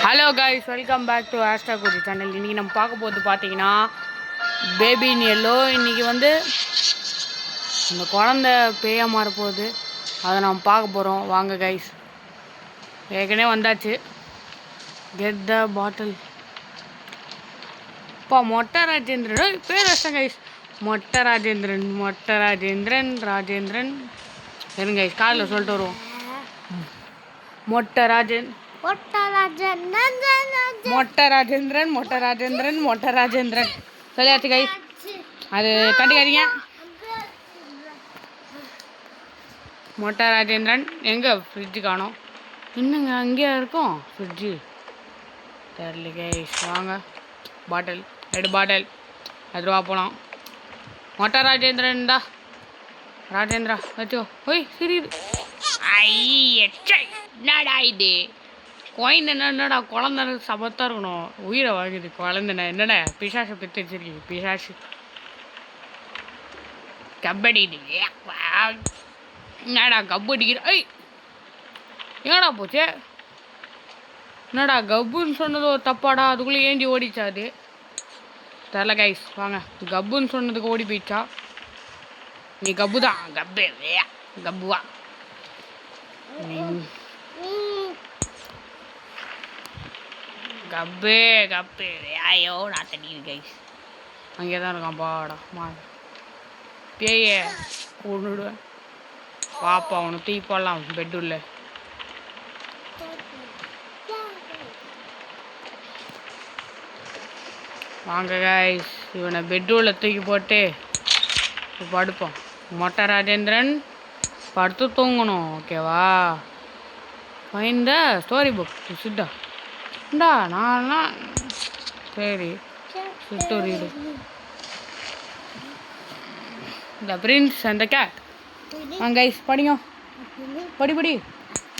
Hello guys, welcome back to astro கோஜி channel. இன்றைக்கி நம்ம பார்க்க போகிறது பார்த்தீங்கன்னா பேபி இன் எல்லோ. இன்றைக்கி வந்து அந்த குழந்த பேயா மாற போகுது, அதை நம்ம பார்க்க போகிறோம். வாங்க கைஸ், ஏற்கனவே வந்தாச்சு. கெட் த பாட்டில். இப்போ மொட்டை ராஜேந்திரன் பேர் வச்சேன் கைஸ். மொட்டை ராஜேந்திரன் ராஜேந்திரன் சரிங்க கைஸ், காலையில் சொல்லிட்டு வருவோம். மொட்டை ராஜேந்திரன் சொல்லியாச்சு கைஸ், அது கண்டிக்காதீங்க. மொட்டை ராஜேந்திரன் எங்கே ஃப்ரிட்ஜு காணோம்? இன்னுங்க அங்கேயா இருக்கும் ஃப்ரிட்ஜு? தெரியல கைஸ். வாங்க, பாட்டில் 2 பாட்டில் 10 ரூபா போகலாம். மொட்டை ராஜேந்திரன் தான் ராஜேந்திரா வச்சோ. ஓய் சிரியுது. என்னடா இது குழந்தைன்னா? என்னடா குழந்தை சமத்தாக இருக்கணும், உயிரை வாங்குது குழந்தைண்ணா. என்னடா பிசாசை பெற்று வச்சிருக்கீங்க? பிசாசு கபடி இது. என்னடா கபடிக்கிற? ஐய் என்னடா போச்சு? என்னடா கப்புன்னு சொன்னது ஒரு தப்பாடா, அதுக்குள்ளே ஏஞ்சி ஓடிச்சா? அது தெரில கைஸ். வாங்க, கப்புன்னு சொன்னதுக்கு ஓடி போயிடுச்சா? நீ கப்பு தான், கப்புவா. கப்பு ஐயோ நான் தண்ணி கைஸ். அங்கே தான் இருக்கான் பாடா பேய கொண்டுடுவேன். பாப்பா அவனை தூக்கி போடலாம் பெட்டுள்ள. வாங்க கைஸ், இவனை பெட்டுள்ள தூக்கி போட்டு படுப்போம். மொட்டை ராஜேந்திரன் படுத்து தூங்கணும், ஓகேவா? Find the story book to Chitta. இந்தா நான் சரி சுட்டு read the prince and the cat. வாங்க கைஸ், படிங்க, படி.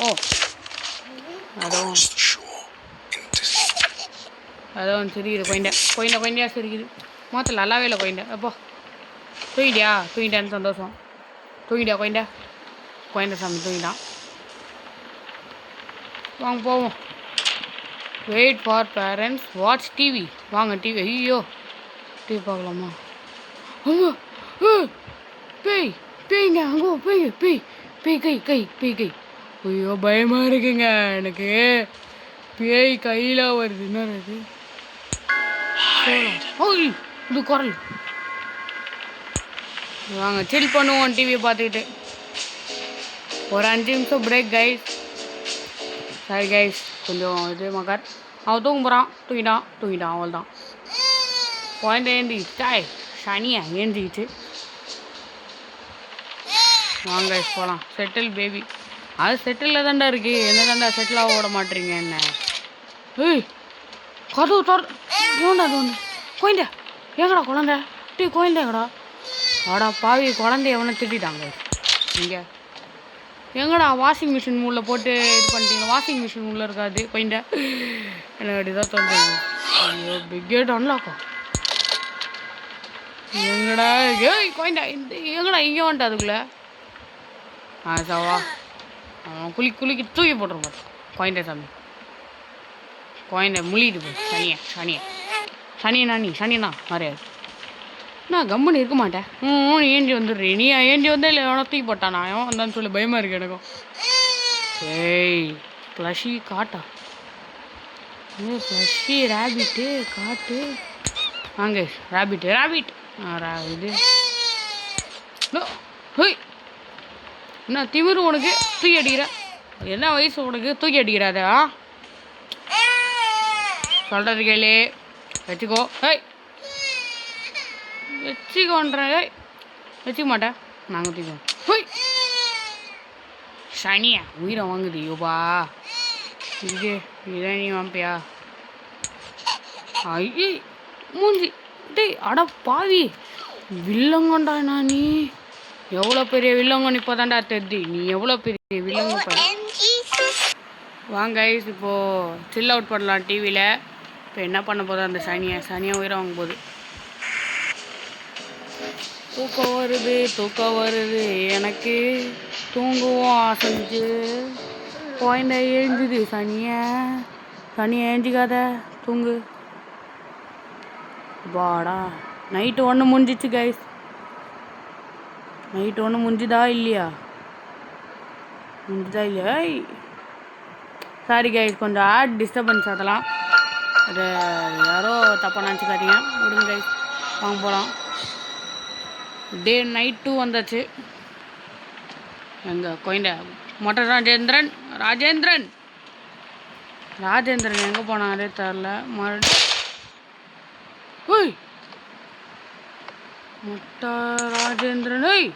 ஓ அதுவும் சிரிக்குது. கொயிண்டா சிரிக்குது. மொத்தம் நல்லாவே இல்லை கொயிண்டா. அப்போ தூங்கிட்டான்னு சந்தோஷம். தூங்கிட்டியா கொயிண்டா சாமி தூங்கிட்டான். வாங்க போவோம். Wait for parents, watch TV. வாங்க டிவி. ஐயோ டிவி பார்க்கலாமா? பேய்ங்க அங்கோ பேய். ஐயோ பயமாக இருக்குங்க எனக்கு. பேய் கையில் வருது. என்ன இது? ஓய் இது குரல். வாங்க சில் பண்ணுவோம் டிவியை பார்த்துக்கிட்டு. ஒரு 5 நிமிஷம் பிரேக் கைஸ். சரி கைஸ், கொஞ்சம் இது மகர் அவன் தூங்க போகிறான். தூங்கிட்டான் அவள் தான். குழந்தை ஏந்திக்கிச்சு. சனியா ஏந்திக்கிச்சு. வாங்க கைஸ் போகலாம். Settle baby. அது செட்டிலில் தாண்டா இருக்குது. என்ன தாண்டா செட்டிலாக ஓட மாட்டேறீங்க என்ன? ஏய் கதவு ஏண்டா அது வந்து குழந்தை எங்கடா குழந்தை? குழந்தைங்கடா. ஆடா பாவி, குழந்தைய எவனை திட்டாங்க இங்கே. எங்கடா வாஷிங் மிஷின் உள்ளே போட்டு இது பண்ணிட்டீங்க? வாஷிங் மிஷின் உள்ளே இருக்காது குழந்தை. எனக்கு அப்படிதான் தோணுது. ஐயோ பிக்கேட் அன்லாக்கா. எங்கடா ஏய் குழந்தை எங்கடா இங்கே வந்துட்டு அதுக்குள்ளே? சாவா அவன் குளிக்க தூக்கி போட்டுருப்பான் குழந்தை சாமி. குழந்தை முழிட்டு போய் சனியனா நிறையாது. நான் கம்முன்னு இருக்க மாட்டேன். ஏஞ்சி வந்துடுறேன். நீ ஏஞ்சி வந்தா இல்லை எவனோ தூக்கி போட்டான். நான் எவன் வந்தான்னு சொல்லி பயமாக இருக்கு எனக்கும். ஏய் ப்ளஷி காட்டா? ப்ளஷி ரேபிட்டு காட்டு. வாங்க ரேபிட் இது ஹோய். என்ன திமிரு உனக்கு? தூக்கி அடிக்கிற? என்ன வயசு உனக்கு தூக்கி அடிக்கிறாதா? சொல்கிறது கேளு. வச்சுக்கோ. வச்சுக்கோன்றேன். வச்சுக்க மாட்டேன். நாங்கள் தூக்கோம். ஹோய் சனியா உயிரை வாங்குது. யோபா இதான் நீ வாம்பியா? ஐயே மூஞ்சி அட பாவி வில்லங்கண்டா. நீ எவ்வளோ பெரிய வில்லங்கன்னு இப்போ தாண்டா தெரியுது. நீ எவ்வளோ பெரிய வில்லங்க பாரு. வாங்க கைஸ், இப்போது சில் அவுட் பண்ணலாம் டிவியில். இப்போ என்ன பண்ண போதா அந்த சனியாக உயிரை வாங்க போகுது. தூக்கம் வருது எனக்கு. தூங்குவோம் ஆசைஞ்சு குழந்தை எழுந்துது சனியா. தனி ஏஞ்சிக்காத தூங்கு. வாடா நைட்டு ஒன்று முடிஞ்சிச்சு கைஸ். நைட்டு ஒன்று முடிஞ்சுதா இல்லையா? முடிஞ்சுதா இல்லையா? சாரி கைஸ், கொஞ்சம் ஆட் டிஸ்டர்பன்ஸ் அதெல்லாம். அது யாரோ தப்பாக நினச்சிக்காதீங்க, விடுங்க கைஸ். வாங்க போகலாம். டே நைட் 2 வந்தாச்சு. எங்கே கோயண்ட மொட்டை ராஜேந்திரன் ராஜேந்திரன் ராஜேந்திரன் எங்கே போனாரே தெரில. ஓய் மொட்டை ராஜேந்திரன். ஓய்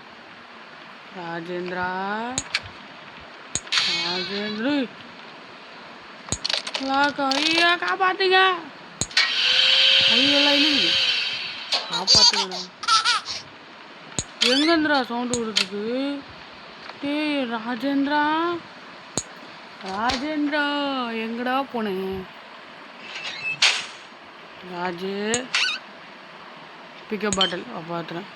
ராஜேந்திரா ராஜேந்திர ஐயா காப்பாத்துங்க. ஐயெல்லாம் இல்லைங்க, காப்பாத்துங்கண்ணா. எங்கேருந்துடா சவுண்டு கொடுக்குது? டேய் ராஜேந்திரா ராஜேந்திரா எங்கடா போனேன்? ராஜு பிக்கப் பாட்டில் பார்த்துறேன்.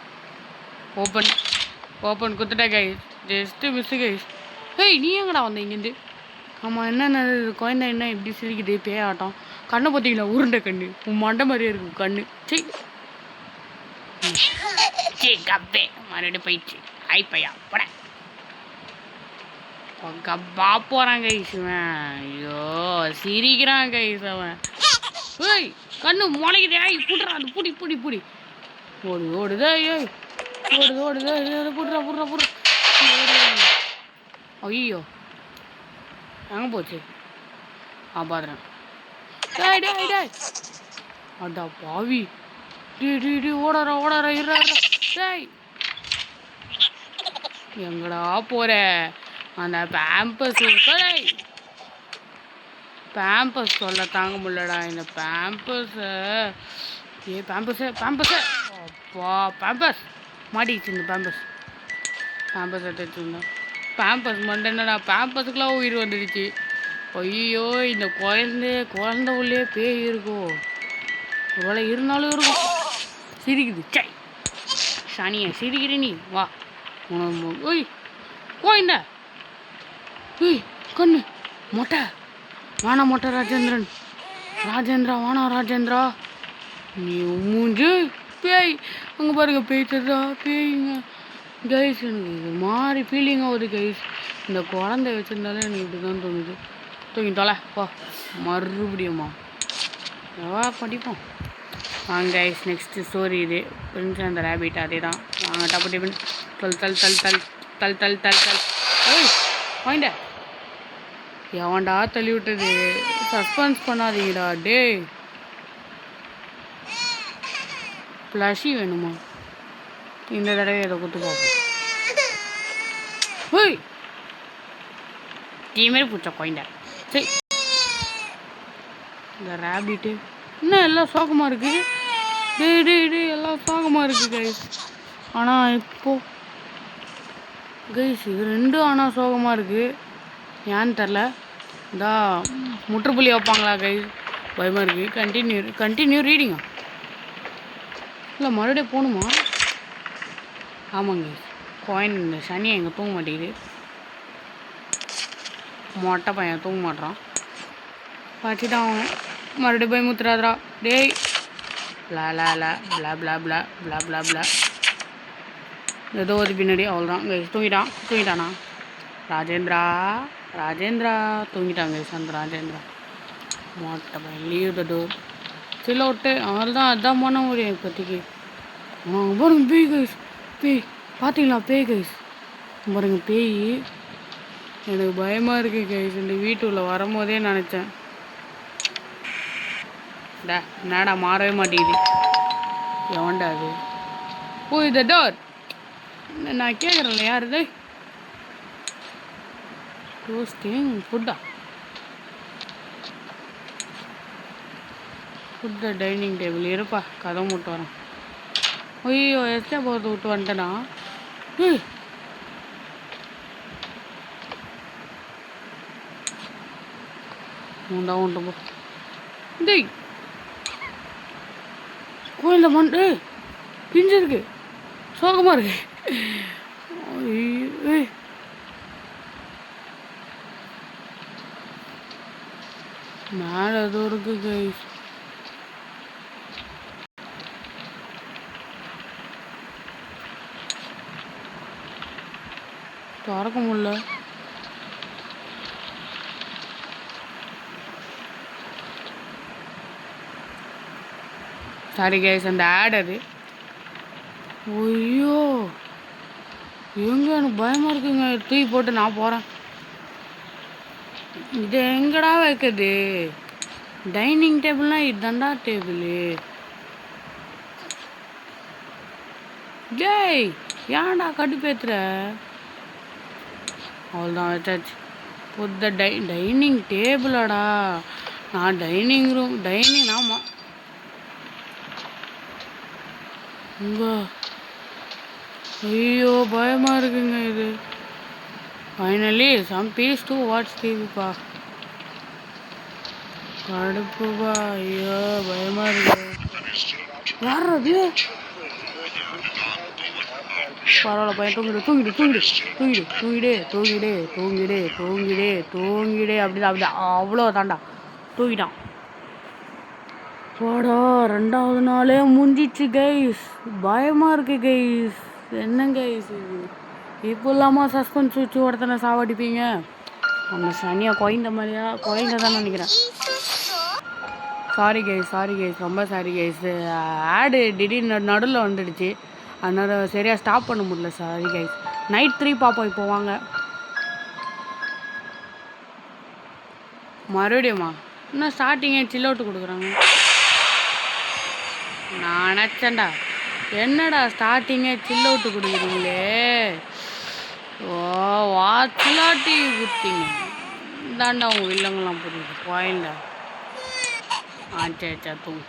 ஓப்பன் குத்துட்டேன் கைஸ். Just miss guys. ஏய் நீ எங்கடா வந்த இங்கேருந்து? ஆமாம், என்னென்ன குழந்தை என்ன இப்படி சிரிக்குது? பேயாட்டம். கண்ணை பார்த்தீங்களா? உருண்டை கண்ணு. உன் மண்டை மாதிரியே இருக்கும் கண்ணு. சரி கப்பே மறுபடியும் போயிடுச்சு. ஐப்பையா போட கப்பா போகிறான் கைஸ் இவன். ஐயோ சிரிக்கிறான் கைஸ் அவன். ஏய் கண்ணு முளைக்குதே. புடுறா அது புடி புடி புடி. ஓடுதே. ஏய் ஓடுதே. புடுறா. ஐயோ எங்கே போச்சு? பார்த்துறேன். டேய் அடா பாவி. டி ஓடறா இருறா. டேய் எங்கடா போற? அந்த பேம்பஸ் பேம்பஸ் சொல்ல தாங்க முடியலடா இந்த பேம்பஸை. பேம்பஸை அப்பா பேம்பஸ் மாட்டிக்கிச்சு. இந்த பேம்பஸ் எடுத்துருந்தேன். பேம்பஸ் மண்டேன்னடா, பேம்பஸுக்கெலாம் உயிர் வந்துடுச்சு. ஐயோ இந்த குழந்தை உள்ளே பேய் இருக்கும். ஒருவேளை இருந்தாலும் இருக்கும். சிரிக்குது. சை சனியை சிரிக்கிற நீ. வா ஓய் கோயிண்டா. ஏய் கண்ணு மொட்டை வானா மொட்டை ராஜேந்திரா வானா ராஜேந்திரா. நீ மூஞ்சு பேய். அங்கே பாருங்க பேய் தருதா. பேய்ங்க கைஸ். எனக்கு இது மாதிரி ஃபீலிங் ஆகுது கைஸ். இந்த குழந்தை வச்சுருந்தாலே எனக்கு இப்படி தான் தோணுது. தூங்கிட்டோல போ மறுபடியுமா எவ்வளோ படிப்போம். வாங்க கைஸ், நெக்ஸ்ட்டு ஸ்டோரி இது. பிரின்ஸ் அந்த ரேபிட் அதே தான். வாங்க டப்பு டிபின் தல். ஓய் வாங்கிட்ட எவன்டா தள்ளி விட்டது? சஸ்பென்ஸ் பண்ணாதீங்கடா. டே ப்ளஷி வேணுமா? இந்த தடவை இதை கொடுத்து பார்ப்போம். ஓய் தீமாரி பூச்சா கோயிண்டா. சரி இந்த ரேபிட்டு இன்னும் எல்லாம் சோகமாக இருக்குது. டே எல்லாம் சோகமாக இருக்குது கைஸ். ஆனால் இப்போது கைஸ் இது ரெண்டும் ஆனால் சோகமாக இருக்குது. ஏன்னு தெரில. இதா முற்றுப்புள்ளி வைப்பாங்களா கைஸ்? பயமாக இருக்குது. கண்டினியூ ரீடிங்கா இல்லை மறுபடியும் போகணுமா? ஆமாங்க காயின். இந்த சனியை எங்கே தூங்க மாட்டேங்குது. மொட்டை பையன் தூங்க மாட்டான். வச்சுட்டான் அவன். மறுபடியும் போய் முத்துறாதரா. டேய் பிளா ஏதோ ஒரு பின்னாடி அவ்வளோதான் கைஸ். தூங்கிட்டானா ராஜேந்திரா தூங்கிட்டாங்க கைஸ். அந்த ராஜேந்திரா மொட்டை பையன் லீவ் த டோர். சில விட்டு அவள் அதான் பண்ண முடியும் இப்போதைக்கு. பாருங்க பேய் கைஸ். பேய் பார்த்தீங்களா? பேய் கைஸ் பாருங்க பேய். எனக்கு பயமாக இருக்குது கைஸ். இந்த வீட்டுக்குள்ளே வரும்போதே நினச்சேன். என்னடா மாறவே மாட்டேங்குது. எவன்டா அது? ஓ இந்த டோர் நான் கேட்குறேன்ல யார் இது? டோஸ்டிங் ஃபுட்டா? ஃபுட்டு டைனிங் டேபிள் இருப்பா. கதை மூட்டு வரேன். ஐயோ எஸ்டே போகிறது விட்டு வந்துட்டேனா? உண்டு போ. டேய் கோயிலில் மண்டு பிஞ்சு இருக்கு. சோகமாக இருக்கு. மேலே ஏதோ இருக்கு கைஸ். திறக்க முடியல. சாரி கைஸ், அந்த ஆட் அது. ஐயோ எங்க எனக்கு பயமா இருக்குங்க. தூக்கி போட்டு நான் போகிறேன். இது எங்கடா வைக்குது? டைனிங் டேபிள்னா இதுதான்டா டேபிளு. ஜெய் ஏன்டா கடுப்பேத்துற? அவ்வளோதான் வச்சாச்சு. புத்த டைனிங் டேபிளாடா. நான் டைனிங் ரூம் ஆமா இங்க. ஐயோ பயமாக இருக்குங்க இது. Finally some peace to watch டிவிப்பா. கடுப்புப்பா. ஐயோ பயமாக இருக்கு. யார் அது? பரவாயில்ல பையன் தூங்கிடு. அப்படிதான் அவ்வளோ தாண்டா தூங்கிட்டான். போடா 2வது நாளே முடிஞ்சிச்சு கைஸ். பயமாக இருக்கு கைஸ். என்ன கைஸ் இது? இப்போ இல்லாமல் சஸ்பென்ஸ் வச்சு ஒருத்தனை சாவடிப்பீங்க. அந்த சனியாக குழந்த தான் நினைக்கிறேன். சாரி கைஸ் ரொம்ப சாரி கைஸ். ஆடு திடீர்னு நடுவில் வந்துடுச்சு. அதனால் சரியாக ஸ்டாப் பண்ண முடியல. Sorry guys. நைட் 3 பார்ப்போம். இப்போ வாங்க மறுபடியுமா? இன்னும் ஸ்டார்டிங்கே சில் அவுட்டு கொடுக்குறாங்க. நான் நினச்சேன்டா என்னடா ஸ்டார்டிங்கே சில் அவுட்டு கொடுக்குறீங்களே. ஓ வாட்ச்லாட்டி குத்திங்க தாண்டா உங்கள் வில்லங்கெல்லாம் புரியுது. பாயிண்டா சரி தூங்க.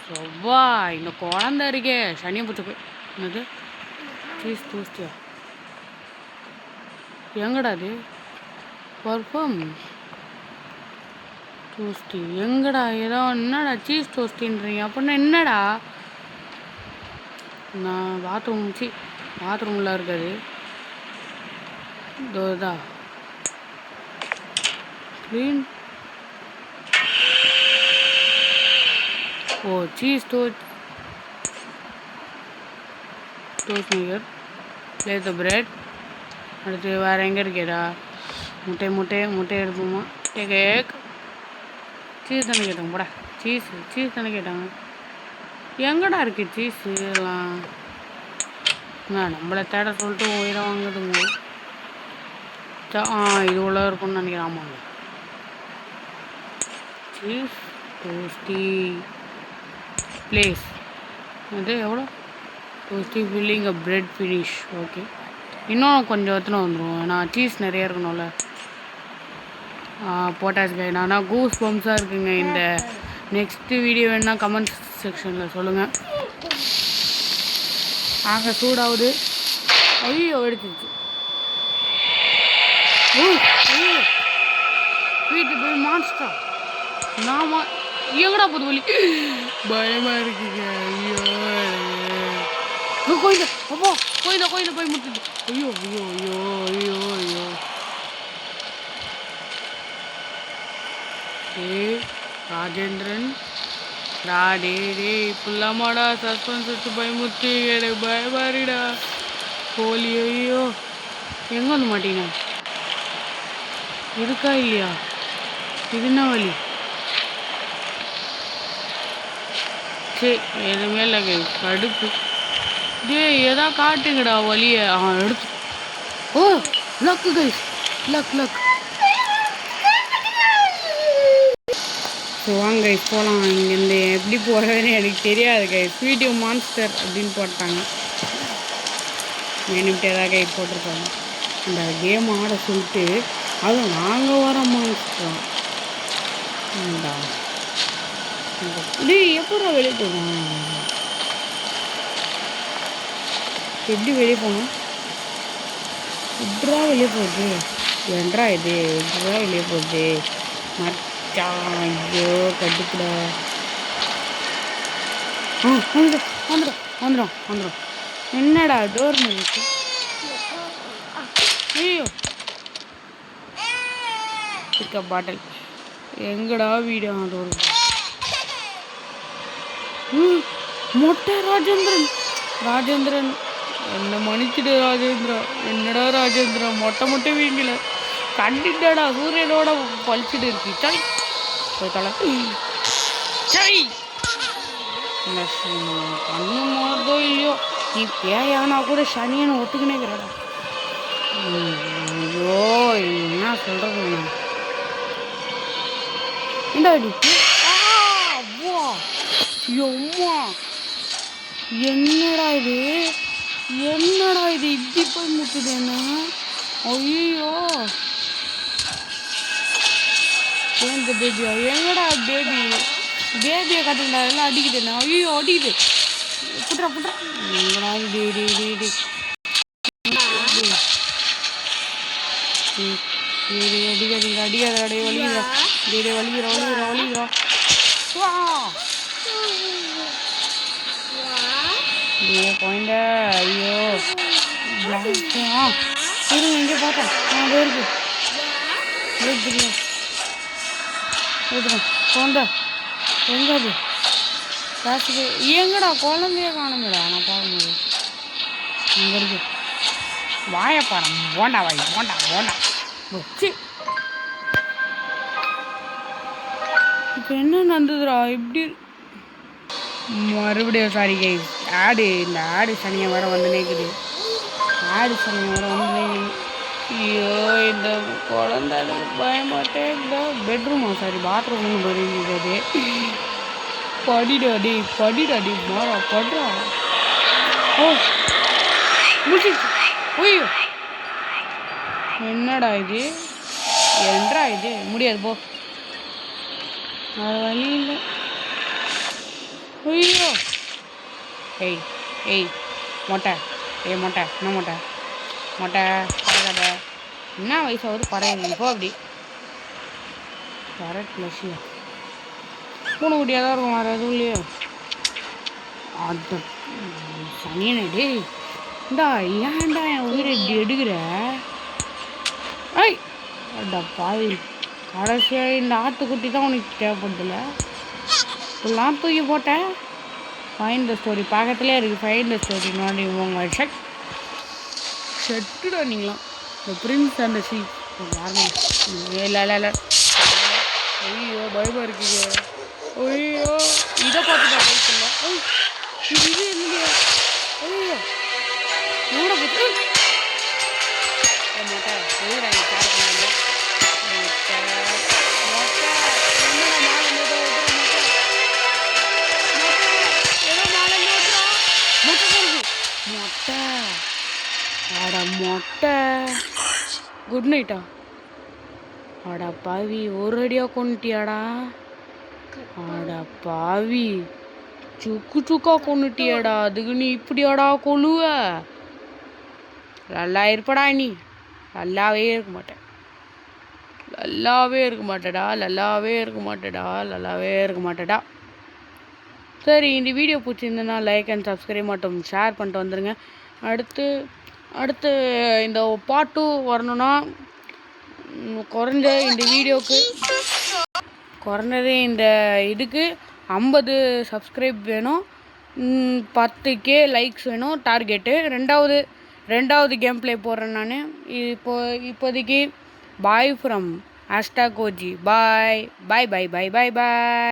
சொவ்வா இந்த குழந்த இருக்கே சனியை பிடிச்ச போய். என்னது சீஸ் டோஸ்டியா? எங்கடா அது? பர்ஃபார்ம் டோஸ்டி எங்கடா? ஏதோ என்னடா சீஸ் டோஸ்டின்றீங்க அப்படின்னா என்னடா? நான் பாத்ரூமில் இருக்காது. இதோதா clean. Oh cheese toast maker. Play the bread. அடுத்து வேறு எங்கே இருக்கேடா? முட்டை எடுப்போமா? கேக் சீஸ் தானே கேட்டாங்க. போடா சீஸ் தானே கேட்டாங்க. எங்கடா இருக்குது சீஸு எல்லாம்? நம்மளை தேட சொல்லிட்டு உயிரை வாங்குதுங்க. இது உள்ள இருக்கும்னு நினைக்கிறேன். ஆமாங்க சீஸ் டோஸ்டி ப்ளேஸ். அது எவ்வளோ? Dosti filling bread finish. Okay இன்னும் கொஞ்சம் எத்தனை வந்துடும். ஏன்னா சீஸ் நிறைய இருக்கணும்ல. போட்டாச்சு கைஸ். ஆனால் கூஸ் பம்ப்ஸாக இருக்குங்க. இந்த நெக்ஸ்ட்டு வீடியோ வேணுன்னா கமெண்ட் செக்ஷனில் சொல்லுங்கள். அங்கே சூடாகுது. ஐயோ எடுத்துச்சு. ஐயோ வீட்டு போய் மான்ஸ்டா. நாம எங்கடா போது வலி? பயமாக இருக்குங்க. ஐயோ கோயில போய் முட்டுது. ஐயோ ராஜேந்திரன் டே இப்பல்லாமாடா சஸ்பென்ஸ் வச்சு பயமுத்தி எனக்கு பயமாரிடா கோழி. ஐயோ எங்கே வந்து மாட்டீங்க? இருக்கா இல்லையா? இது என்ன வலி? சரி எதுவுமே இல்லை கடுப்பு. எதா காட்டுங்கடா வலியை. எடுத்து. ஓ லக்கு கைஸ் லக். ஸோ வாங்க கைஸ் போகலாம். இங்கேருந்து எப்படி போகிறதுன்னு எனக்கு தெரியாது கைஸ். வீடியோ மான்ஸ்டர் அப்படின்னு போட்டாங்க. வேணும்ட்டு ஏதாவது கைஸ் போட்டிருக்காங்க. இந்த கேம் ஆட சொல்லிட்டு அதுவும் நாங்கள் வர மான்ஸ்டர். எப்படா வெளியே போவோம்? எப்படி வெளியே போகணும்? இப்படா வெளியே போகுது. என்றா இது இப்படா வெளியே போகுது மச்சான். ஐயோ கட்டுக்குடா. வந்துடும். என்னடா டோர் இருக்கு? ஐயோ பிக்கப் பாட்டில். எங்கடா வீடு அது ஒரு மொட்டை ராஜேந்திரன் என்ன மன்னிச்சிடு ராஜேந்திரா. என்னடா ராஜேந்திரா மொட்டை வீங்கல கண்டிட்டாடா சூரியனோட பழிச்சிட்டு இருக்கு. சரி போய் தலை சரி கண்ணு மாறுதோ இல்லையோ நீ பேயானா கூட சனியனை ஒத்துக்கினேங்கிறடா. ஐயோ என்ன சொல்றது என்ன என்னடா இது இப்படி போய் முட்டுது என்ன. ஐயோ இந்த பேபியா எங்கடா பேபியை கட்டுண்டா எல்லாம் அடிக்குது என்ன. ஐயோ அடிக்குது புட்றா எங்கடா அடிக்காத வலிக்கிறா குழந்த. ஐயோ இருங்க இங்கே பார்த்தேன் குழந்த எங்கது காசுக்கு எங்கடா குழந்தைய காணுங்கடா. நான் பார்க்கும்போது இங்கே இருக்கு வாயப்பாடம் போண்டா வச்சு இப்போ என்ன நடந்ததுடா இப்படி மறுபடியும். சாரி கைஸ் இந்த ஆடு சனியை வர வந்து நேக்குது. ஐயோ இந்த குழந்தை பயமாட்டே இந்த பெட்ரூமா சாரி பாத்ரூம்னு போயிருந்தது. படிடாடி மாறா படுறா. ஓ முடிச்சிச்சு. ஐயோ என்னடா இது என்றா இது முடியாது போ அது வழி இல்லை. ஐயோ ஏய் மொட்டை என்ன மொட்டை பறக்காத என்ன வயசாவது பறவை போ அப்படி கரெக்ட் லட்சியா பூனை குட்டியாக தான் இருக்கும் வேறு எதுவும் இல்லையோ. அது சனியனே இந்தா ஏன்டா என் உயிரை இப்படி எடுக்கிற. ஐய் அடா பாவி கடைசியாக இந்த ஆட்டுக்குட்டி தான் உனக்கு தேவைப்படுதில்ல இப்பெல்லாம் தூக்கி போட்டேன். ஃபைண்ட் த ஸ்டோரி பக்கத்துலேயே இருக்குது. ஃபைண்ட் த ஸ்டோரி நோண்டி உங்க செட்டுடா நீங்களாம் இந்த பிரின்ஸ் அண்ட் சி யாருமே இல்லை. ஐயோ பயமாக இருக்கீங்க. ஐயோ இதை பார்த்துட்டா பைக்கில்ல. இது இல்லையா. ஐயோ கூட போட்டு மொட்டை எழுதுறாங்க கேர் பண்ணாங்க மொட்டை குட் நைட்டா. அடா பாவி ஒரு அடியாக கொண்டுட்டியாடா. அடா பாவி சுக்கா கொண்டுட்டியாடா. அதுக்கு நீ இப்படியாடா கொழுவ. நல்லா இருப்படா நீ. நல்லாவே இருக்க மாட்டேடா. சரி இந்த வீடியோ பிடிச்சிருந்தேன்னா லைக் அண்ட் சப்ஸ்கிரைப் மட்டும் ஷேர் பண்ணிட்டு வந்துடுங்க. அடுத்து இந்த பார்ட் 2 வரணும்னா குறைஞ்சது இந்த இதுக்கு 50 சப்ஸ்கிரைப் வேணும். 10K லைக்ஸ் வேணும் டார்கெட்டு. ரெண்டாவது கேம் ப்ளே போடுறேன் நான். இப்போதைக்கு பாய் ஃப்ரம் #OG பாய்.